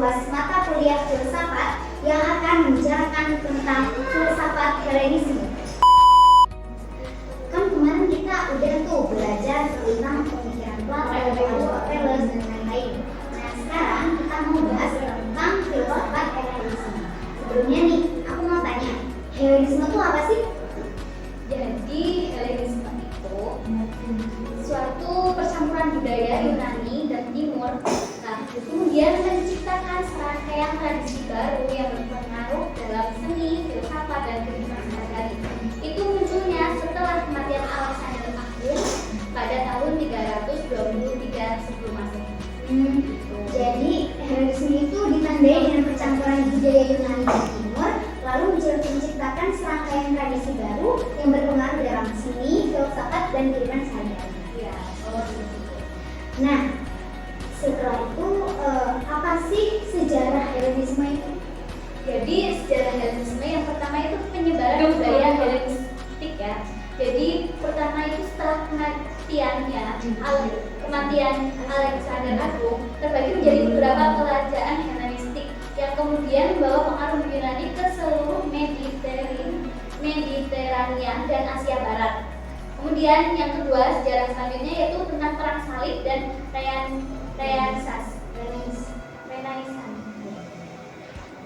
luas mata kuliah filsafat yang akan membicarakan tentang filsafat Helenisme. Kan kemarin kita udah tuh belajar tentang pemikiran Plato, Aristoteles, dan lain-lain. Nah sekarang kita mau bahas tentang filsafat Helenisme. Sebelumnya nih, aku mau tanya, Helenisme itu apa sih? Jadi Helenisme itu suatu percampuran budaya Yunani dan Timur. Nah, kemudian menciptakan serangkaian tradisi baru yang berpengaruh dalam seni, filsafat, dan kehidupan sehari-hari. Itu munculnya setelah kematian Alexander Agung pada tahun 323 sebelum Masehi. Jadi Helenisme itu ditandai dengan percampuran budaya Yunani dan Timur, lalu menciptakan serangkaian tradisi baru yang berpengaruh dalam seni, filsafat, dan kehidupan sehari-hari. Ya, Nah, setelah itu apa sih sejarah Helenisme itu? Jadi sejarah Helenisme yang pertama itu penyebaran budaya Helenistik ya. Jadi pertama itu setelah kematian Alexander Agung terbagi menjadi beberapa kerajaan Helenistik yang kemudian membawa pengaruh Yunani ke seluruh Mediterania dan Asia Barat. Kemudian yang kedua sejarah selanjutnya yaitu tentang perang salib dan Renaissance.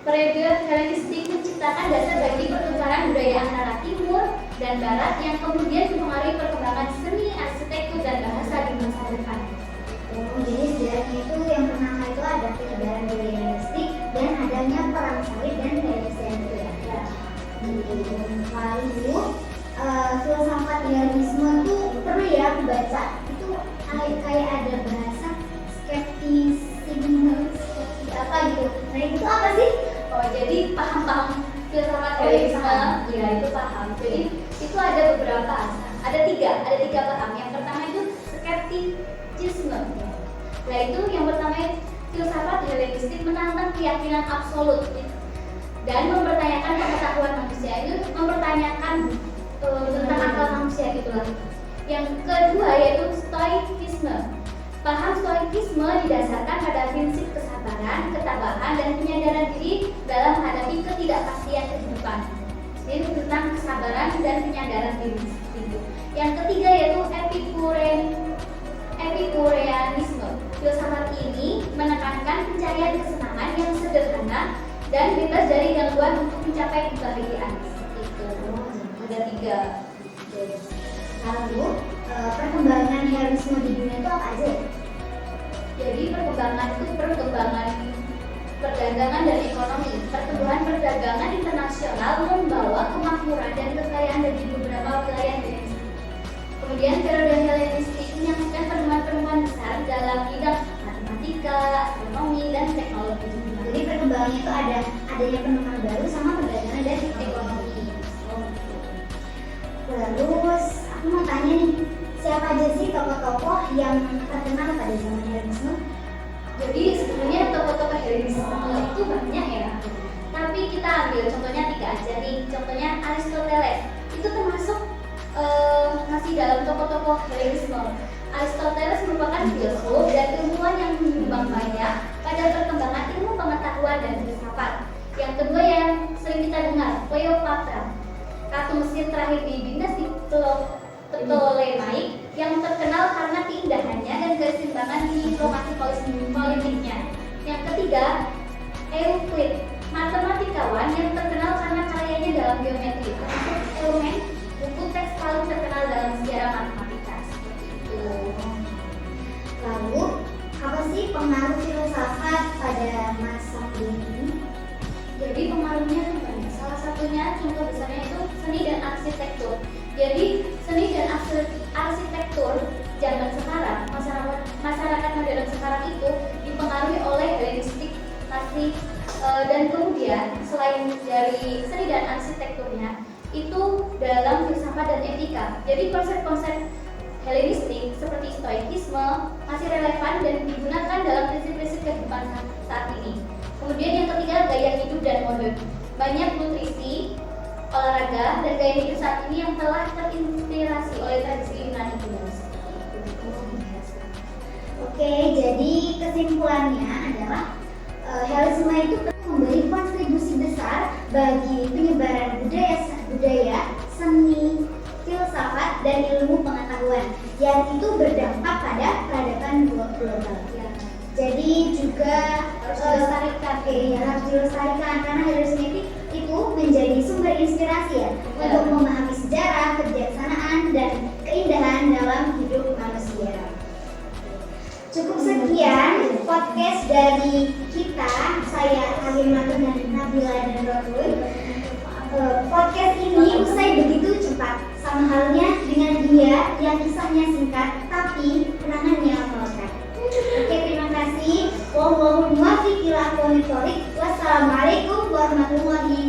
Periode Helenistik menciptakan dasar bagi pertukaran budaya antara Timur dan Barat yang kemudian mempengaruhi perkembangan seni, arsitektur, dan bahasa di masa depan. Jadi sejarahnya itu yang pertama itu ada penyebaran budaya Helenistik dan adanya perang salib dan Renaissance itu ya. Lalu filsafat Helenisme itu perlu ya baca. Itu kayak ada bahasa skeptisisme apa gitu. Nah itu apa sih? Oh, jadi paham filsafat Helenisme, ya itu paham. Jadi itu ada beberapa, ada tiga paham. Yang pertama itu skeptisisme. Nah itu yang pertama filsafat Helenistik menantang keyakinan absolut dan mempertanyakan pengetahuan manusia. Itu mempertanyakan tentang akal manusia gitulah. Yang kedua yaitu Stoikisme. Paham Stoikisme didasarkan pada prinsip kesabaran, ketabahan, dan penyadaran diri dalam menghadapi ketidakpastian kehidupan. Jadi tentang kesabaran dan penyadaran diri. Yang ketiga yaitu Epikureanisme. Filsafat ini menekankan pencarian kesenangan yang sederhana dan bebas dari gangguan untuk mencapai kebahagiaan. Itu ada tiga. Lalu perkembangan Helenisme di dunia itu apa aja? Jadi perkembangan perdagangan dan ekonomi. Pertumbuhan perdagangan internasional membawa kemakmuran dan kekayaan bagi beberapa wilayah Helenistik. Kemudian periode Helenistik menyaksikan penemuan-penemuan besar dalam bidang matematika, astronomi, dan teknologi. Jadi perkembangannya itu adanya penemuan baru sama perdagangan dan ekonomi. Terus aku mau tanya nih, siapa aja sih tokoh-tokoh yang terkenal pada zaman Helenisme? Jadi sebenarnya tokoh-tokoh Helenisme itu banyak ya. Tapi kita ambil contohnya 3 aja nih. Contohnya Aristoteles. Itu termasuk masih dalam tokoh-tokoh Helenisme. Aristoteles merupakan filsuf dan ilmuwan yang menyumbang banyak pada perkembangan ilmu pengetahuan dan filsafat. Yang kedua yang sering kita dengar, Cleopatra, ratu Mesir terakhir di dinasti Ptolemaic yang terkenal karena keindahannya dan keseimbangan diplomasi politiknya. Yang ketiga, Euclid, matematikawan yang terkenal karena karyanya dalam geometri, termasuk elemen buku teks paling terkenal dalam sejarah matematika. Seperti itu. Lalu apa sih pengaruh filsafat pada masa ini? Jadi pengaruhnya banyak. Salah satunya contoh besarnya itu seni dan arsitektur. Jadi seni dan arsitektur zaman sekarang, masyarakat modern sekarang itu dipengaruhi oleh Helenistik pasti. Dan kemudian selain dari seni dan arsitekturnya itu dalam filsafat dan etika. Jadi konsep-konsep Helenistik seperti Stoikisme masih relevan dan digunakan dalam prinsip-prinsip kehidupan saat ini. Kemudian yang ketiga gaya hidup dan mode. Banyak nutrisi, olahraga, dan gaya hidup saat ini yang telah terinspirasi oleh tradisi Yunani kuno. Oke, jadi kesimpulannya adalah Helenisme Radikalisme itu memberi kontribusi besar bagi penyebaran budaya, seni, filsafat, dan ilmu pengetahuan yang itu berdampak pada peradaban global. Jadi juga Harus dilestarikan. harus dilestarikan karena hedonisme itu menjadi sumber inspirasi ya untuk memahami sejarah, kebijaksanaan, dan keindahan dalam hidup manusia. Cukup sekian podcast dari kita, saya Alimatur dan Nabila dan Rotul. Podcast ini usai begitu cepat, sama halnya dengan dia yang kisahnya singkat tapi kenangannya melekat. Oke, terima kasih. Wassalamualaikum warahmatullahi wabarakatuh.